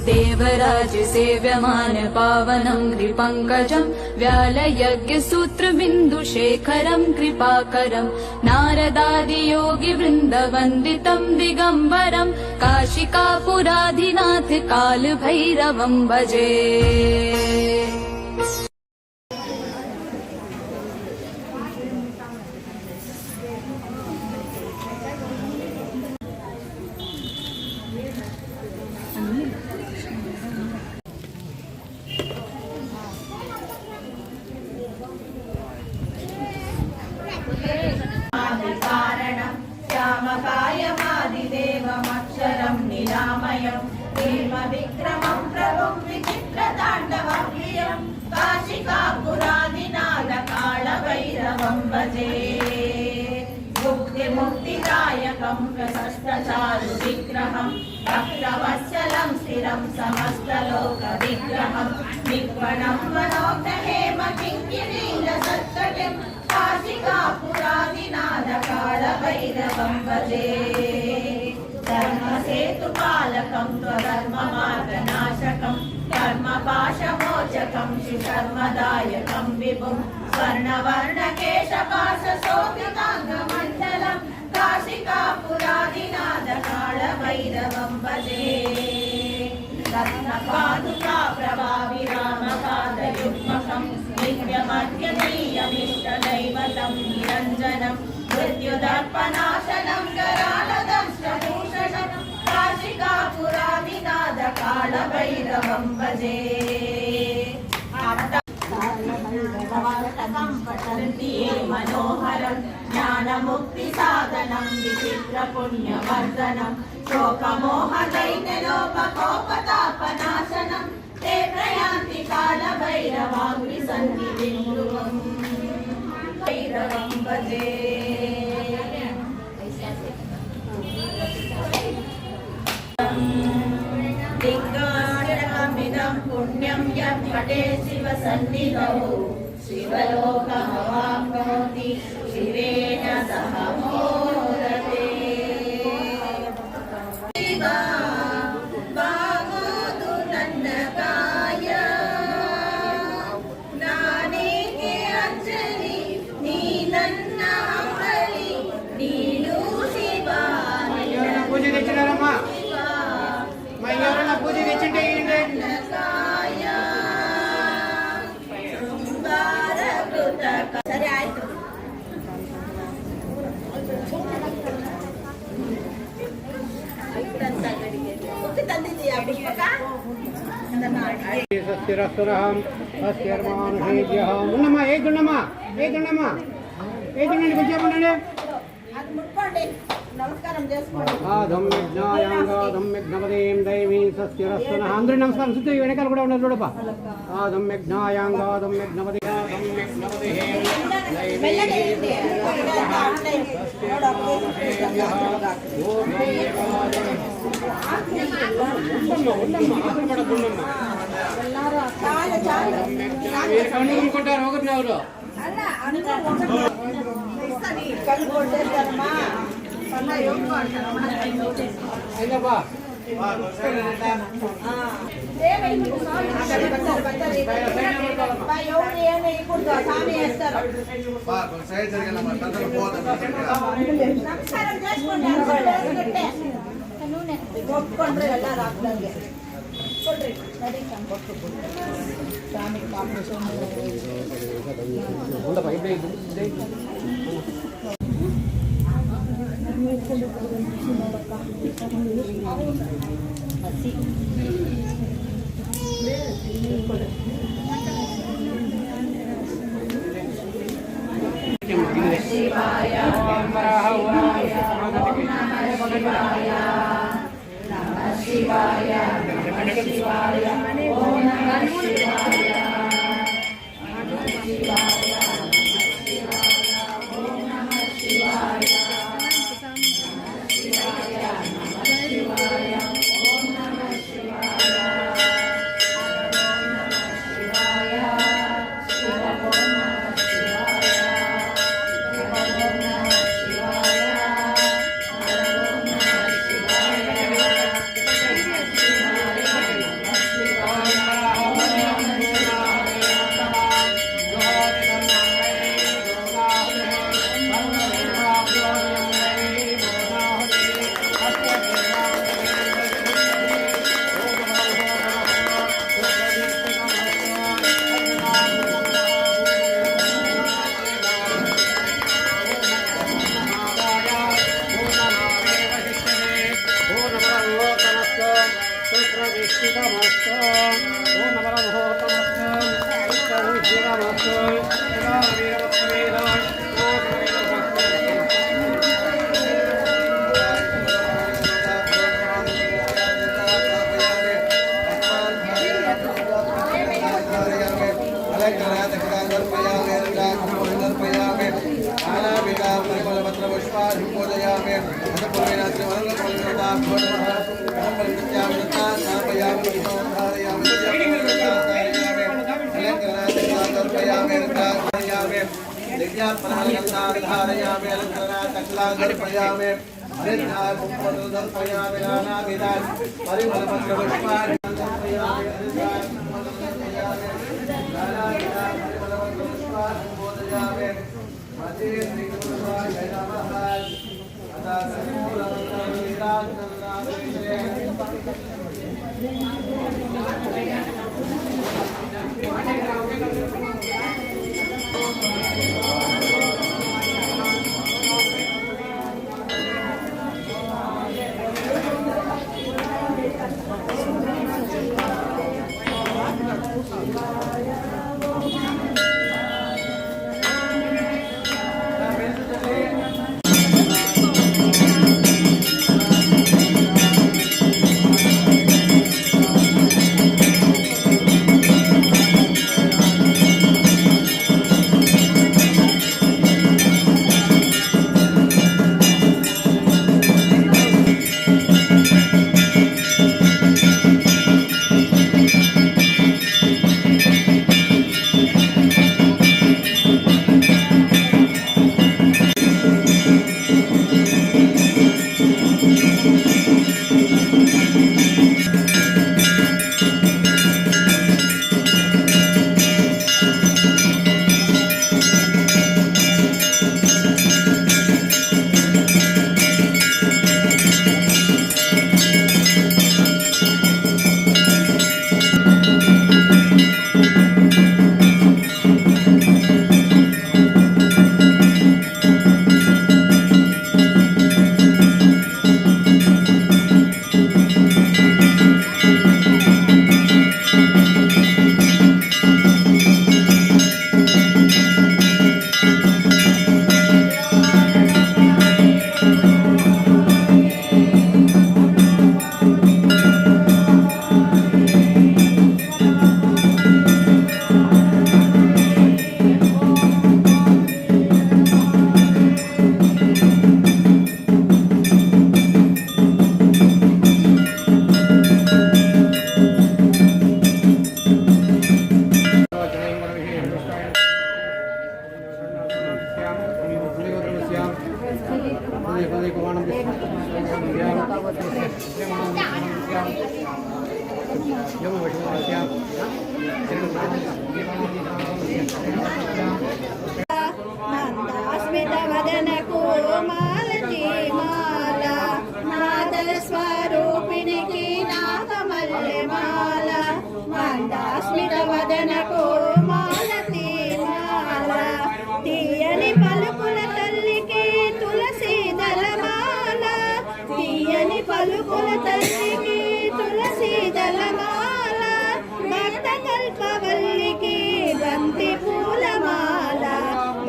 देवराज सेव्यमान पावनं कृपङ्कजं व्यालयज्ञसूत्रबिन्दुशेखरं कृपाकरं नारदादियोगिवृन्दवन्दितं दिगम्बरं काशिकापुराधिनाथ कालभैरवं भजे। श्यामकायमादिदेवमक्षरं निरामयं हेमविक्रमं प्रभुं विचित्रताण्डवप्रियं काशिकापुरादिनाथकालभैरवं भजे। मुक्तिदायकं प्रशस्तचारुविग्रहं भक्तवत्सलं स्थिरं समस्तलोकविग्रहं निक्वणं मनोग्रहेमकिङ्किणीलसत्कटिं काशिकापुरादिनाथकालभैरवं भजे। धर्मसेतुपालकं त्वधर्ममार्गनाशकं कर्मपाशमोचकं शिशर्मदायकं विभुं स्वर्णवर्णकेशपाशशोभिताङ्गमण्डलं काशिकापुरादिनाथकालभैरवं भजे। रत्नपादुका प्रभाविरामपादयुग्मकं नित्यमध्यमीयमिष्टदैवतं निरञ्जनं मृत्युदर्पनाशनं करालदंष्टभूषणं काशिकापुरादिनाथकालभैरवं भजे। मनोहरं ज्ञानमुक्तिसाधनं विचित्रपुण्यवर्धनं शोकमोहदैन्यलोपकोपतापनाशनं ते प्रयान्ति कालभैरवाग्निसन्निधिं भैरवं भजे। लिङ्गाष्टकमिदं पुण्यं यत् पठे शिवसन्निधौ शिवलोकमवाप्नोति शिवेन सह मोदते। शिवा बागोदु नन्न काय नानेके अंजलि नी नन्न अंबलि नीनु शिवा पूजा తెచ్చినారమ్మా మా ఎవరైనా పూజ తెచ్చింటే సరే ఆಯ್ತು ತಂದಿದ್ದೀಯಾ ಪುಷ್ಪಕ సస్తిరస్తురహం సస్తిర్మానుషేభ్యః ఉన్నమ్మా ఏదున్నమ్మా ఏదున్నమ్మా ఏదుండండి కొంచెం ఉండండి అది ముట్టుకోండి నమస్కారం చేసుకోండి ఆదం యజ్ఞాయాంగాదం యజ్ఞపదేం దైవీ సస్తిరస్తునః అందరూ నమస్కారం సుత్తి వెనకాల కూడా ఉన్నారు చూడప్ప ఆదం యజ్ఞాయాంగాదం యజ్ఞపదేం యజ్ఞపదేం దైవీ అనుకుంటారు ఒకరిని ఎవరు కళ్ళు కొట్టేస్తారమ్మా అయినప్పా ఎవరు ఏమి ఇప్పుడు స్వామి వేస్తారు నమస్కారం చేసుకోండి ఒప్పుకోండి ఎలా రాకుండా స్వామి శివాయ శివాయ శివాయ ఓం నమః శివాయ శివాయ ఓం నమః శివాయ శివాయ నమః శివాయ ఓం నమః శివాయ శివాయ శివ ఓం నమః శివాయ శివ ఓం నమః శివాయ ఓం నమః శివాయ सूत्रधिष्ठितमस्तु ओम नमः మందాస్మితవదనకు మాలతీమాల నాదస్వరూపిణికి నాగమల్లెమాల మందాస్మితవదనకు మాలతీమాల తీయని పలుకుల తల్లికి తులసి దళమాల తీయని పలుకుల తల్లికి తులసి దళమాల భక్త కల్పవల్లికి బంతి పూలమాల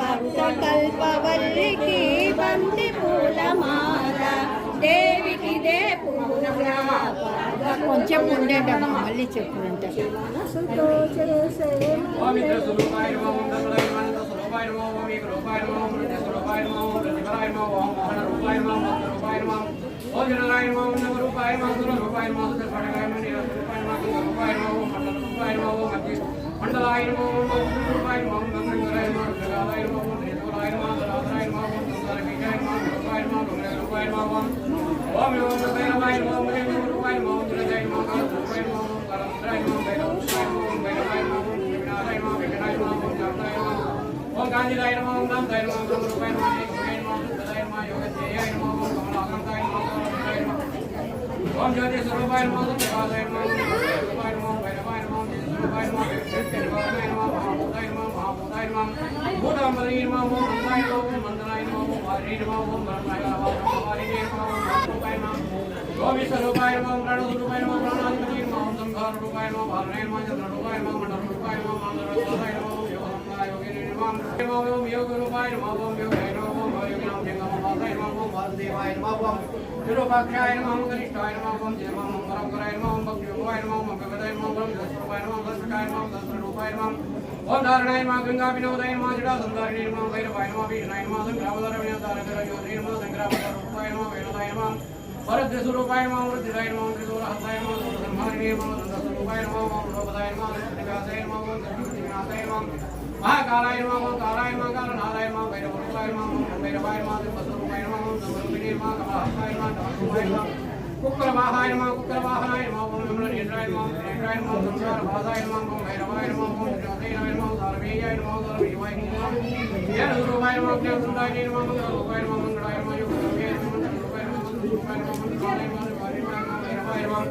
భక్త కల్పవల్లికి బంతి పూలమాల దేవికి దే పూల కొంచెం ఉండేటమ్మా మళ్ళీ చెప్పుకుంటా ओम ज्योति स्वरूपाय नमः शिवाय नमः भूतांबरी नमः मंगलाय नमः मंगलाय नमः हरि नमः मंगलाय नमः हरि नमः ओम स्वरूपाय नमः प्राण स्वरूपाय नमः ओम नारायण मां गंगा विनोदय मां जड़ा सुंदरी मां भैरवाय मां विष्णाय मां संग्रामधर विनोदारकर योधीर मां संग्रामधर रूपाय मां वेणुदाय मां भरत स्वरूपाय मां वृद्धिदाय मां त्रिदोर हस्ताय मां ब्रह्माण्डे मां स्वरूपाय मां रूपदाय मां दिव्यासाय मां दिव्यासाय मां महाकालाय मां कालाय मां कालनादाय मां भैरवरूपाय मां भैरवाय मां स्वरूपाय मां समरूपिणी मां कमलाय मां रूपाय मां कुक्रवाहाय मां कुक्रवाहनाय मां विमलनेत्राय मां नेत्राय मां संसार भासाय मां भैरवाय मां ज्योतिराय मां सर्वेयाय मां सर्वेवाय मां ज्ञानरूपाय मां ज्ञानसुंदराय मां मंगलरूपाय मां मंगलाय मां योगरूपाय मां मंगलरूपाय मां मंगलरूपाय मां मंगलाय मां भैरवाय मां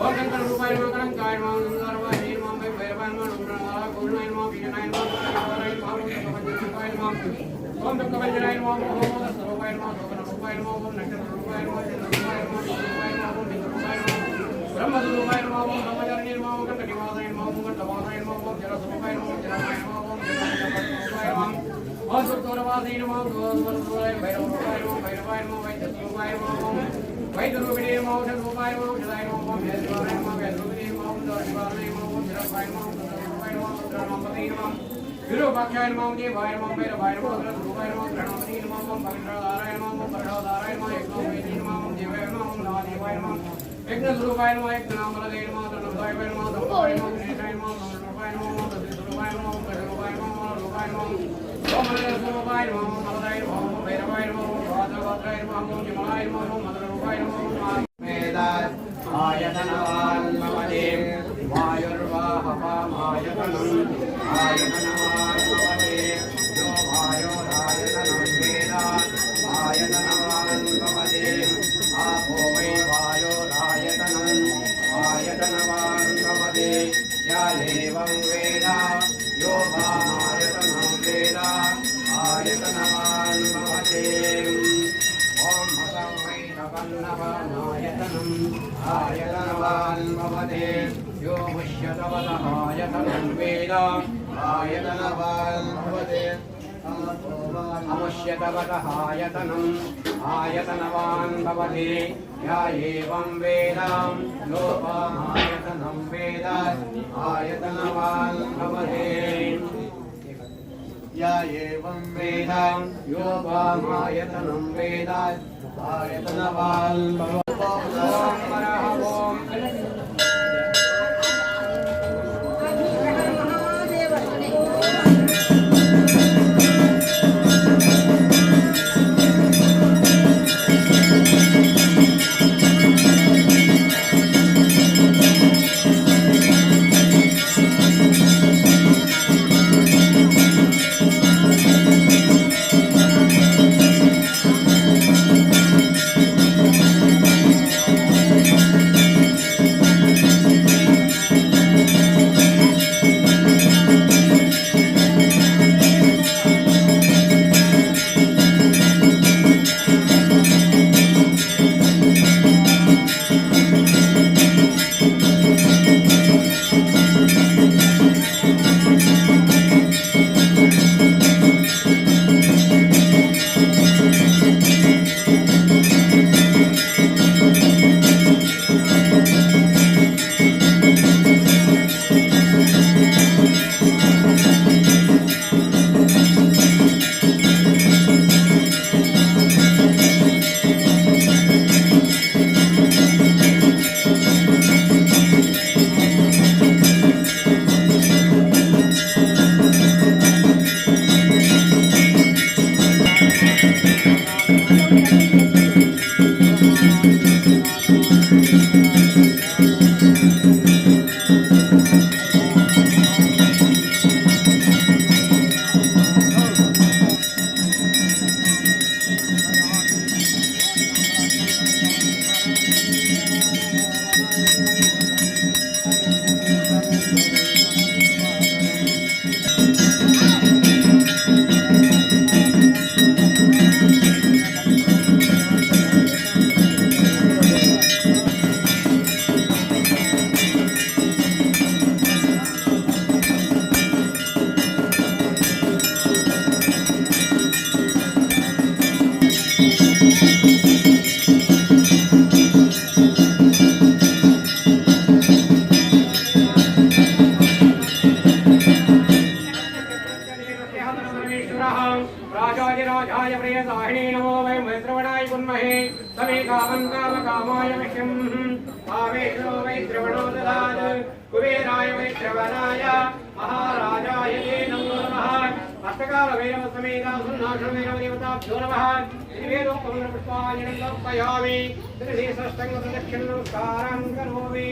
ओम शंकर रूपाय मां करंकाय मां सुंदरवाय मां भैरवाय मां रुद्रनाराय गुरुनाय मां विजयनाय मां कविराय मां कवचरूपाय मां ओम कवचराय मां ओम स्वरूपाय मां रूपाय मां ओम नक्षत्ररूपाय मां चंद्ररूपाय मां ब्रह्मस्वरूपाय नमः ओम ब्रह्मचारिणे नमः ओम कटकवासाय नमः ओम कटवासाय नमः ओम जलस्वरूपाय नमः ओम जलाय नमः ओम जलस्वरूपाय नमः ओम सुरतोरवासी नमः ओम सुरतोरवाय भैरवरूपाय नमः भैरवाय नमः वैद्यस्वरूपाय नमः ओम वैद्यरूपिणे नमः ओम शतरूपाय नमः ओम जलाय नमः ओम जयद्वाराय नमः वैद्यरूपिणे नमः ओम दर्शवाय नमः ओम जलस्वाय नमः ओम सुरतोरवाय नमः रुद्रनामपते नमः विरूपाक्षाय नमः ओम देवाय नमः भैरवाय नमः सुरतरूपाय नमः प्रणवती नमः ओम भगवताराय नमः ओम परधाराय नमः एकनाथवेदी नमः ओम देवाय नमः ओम नादेवाय नमः यज्ञस्वरूपाय नमः यज्ञनामलदे नमः तन्नदाय नमः तन्नदाय नमः विनेशाय नमः तन्नरूपाय नमः तन्नरूपाय नमः तन्नरूपाय नमः रूपाय नमः ओम मलयस्वरूपाय नमः मलदाय नमः भैरवाय नमः भाद्रभद्राय नमः जमलाय नमः मलरूपाय नमः वेदात् आयतनवान् भवते वायुर्वाहपामायतनम् आयतनवान् भवते यो वायोरायतनं वेदात् आयतनवान् भवते आपो वै वायोरायतनम् आयतनवान् भवते य एवं वेद यो वामायतनं वेद आयतनवान् भवते ॐ हसं वैरवन्नवानायतनम् आयतनवान् भवते यो मुष्यतवतः आयतनं वेद आयतनवान् भवते अमुष्यतवतः आयतनम् आयतनवान् भवति य एवं वेद लोपायतनं वेद आयतनवान् भवति य एवं वेद योपामायतनं वेद आयतनवान् भवति कामकामकामाय विष्णुं कामेश्वरो वै श्रवणो ददात् कुबेराय वै श्रवणाय महाराजाय ते नमो नमः अष्टकालभैरवसमेता सुन्नाशभैरवदेवताभ्यो नमः त्रिवेदोक्तमन्त्रपुष्पाञ्जलिं समर्पयामि त्रिशीषष्टङ्गप्रदक्षिणनमस्कारं करोमि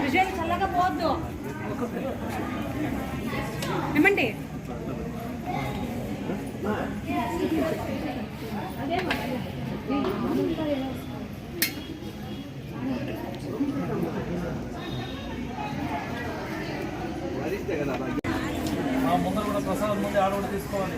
విజయ్ చల్లగా పోవద్దు ఏమండి ముందర కూడా ప్రసాదం ముందు ఆడ కూడా తీసుకోవాలి.